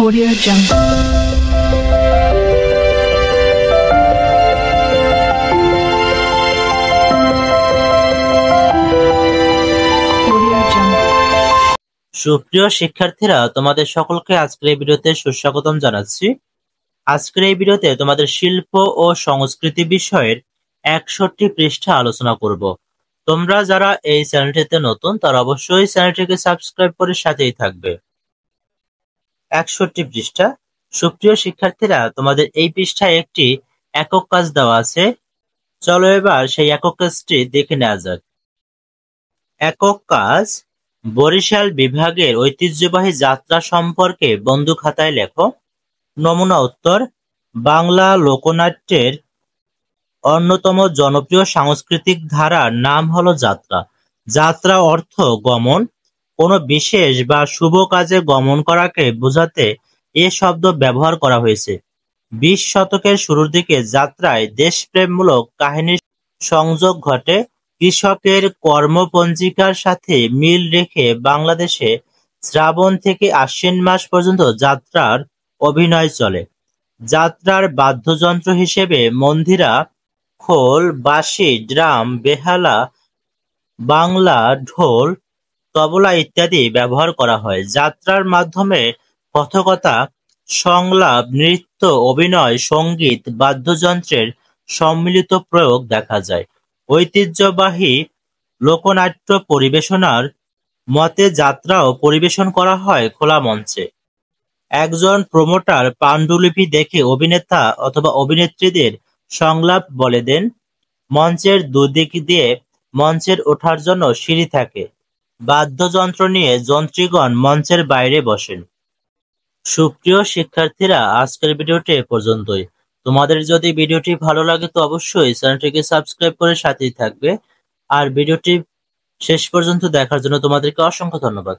Audio Jungle. সুপ্রিয় শিক্ষার্থীরা, তোমাদের সকলকে আজকের এই ভিডিওতে সুস্বাগতম জানাচ্ছি। আজকের এই ভিডিওতে তোমাদের শিল্প ও সংস্কৃতি বিষয়ের 61 পৃষ্ঠা আলোচনা করব। তোমরা যারা এই চ্যানেলটিতে নতুন তারা অবশ্যই চ্যানেলটিকে সাবস্ক্রাইব করে সাথেই থাকবে। 61 পৃষ্ঠা। সুপ্রিয় শিক্ষার্থীরা, তোমাদের এই পৃষ্ঠায় একটি একক কাজ দেওয়া আছে। চলো এবার সেই একক কাজটি দেখে নেওয়া যাক। একক কাজ: বরিশাল বিভাগের ঐতিহ্যবাহী যাত্রা সম্পর্কে বন্ধু খাতায় লেখো। নমুনা উত্তর: বাংলা লোকনাট্যের অন্যতম জনপ্রিয় সাংস্কৃতিক ধারার নাম হলো যাত্রা। যাত্রা অর্থ গমন। কোনো বিশেষ বা শুভ কাজে গমন করাকে বোঝাতে এ শব্দ ব্যবহার করা হয়েছে। 20 শতকের শুরুর দিকে যাত্রায় দেশপ্রেমমূলক কাহিনীর সংযোগ ঘটে। কৃষকের কর্মপঞ্জিকার সাথে মিল রেখে বাংলাদেশে শ্রাবণ থেকে আশ্বিন মাস পর্যন্ত যাত্রার অভিনয় চলে। যাত্রার বাদ্যযন্ত্র হিসেবে মন্দিরা, খোল, বাঁশি, ড্রাম, বেহালা, বাংলা, ঢোল, তবলা ইত্যাদি ব্যবহার করা হয়। যাত্রার মাধ্যমে কথকতা, সংলাপ, নৃত্য, অভিনয়, সঙ্গীত, বাদ্যযন্ত্রের সম্মিলিত প্রয়োগ দেখা যায়। ঐতিহ্যবাহী লোকনাট্য পরিবেশনার মতে যাত্রাও পরিবেশন করা হয় খোলা মঞ্চে। একজন প্রমোটার পাণ্ডুলিপি দেখে অভিনেতা অথবা অভিনেত্রীদের সংলাপ বলে দেন। মঞ্চের দুদিক দিয়ে মঞ্চের ওঠার জন্য সিঁড়ি থাকে। বাদ্যযন্ত্র নিয়ে যন্ত্রীগণ মঞ্চের বাইরে বসেন। সুপ্রিয় শিক্ষার্থীরা, আজকের ভিডিওটি এ পর্যন্তই। তোমাদের যদি ভিডিওটি ভালো লাগে তো অবশ্যই চ্যানেলটিকে সাবস্ক্রাইব করে সাথেই থাকবে। আর ভিডিওটি শেষ পর্যন্ত দেখার জন্য তোমাদেরকে অসংখ্য ধন্যবাদ।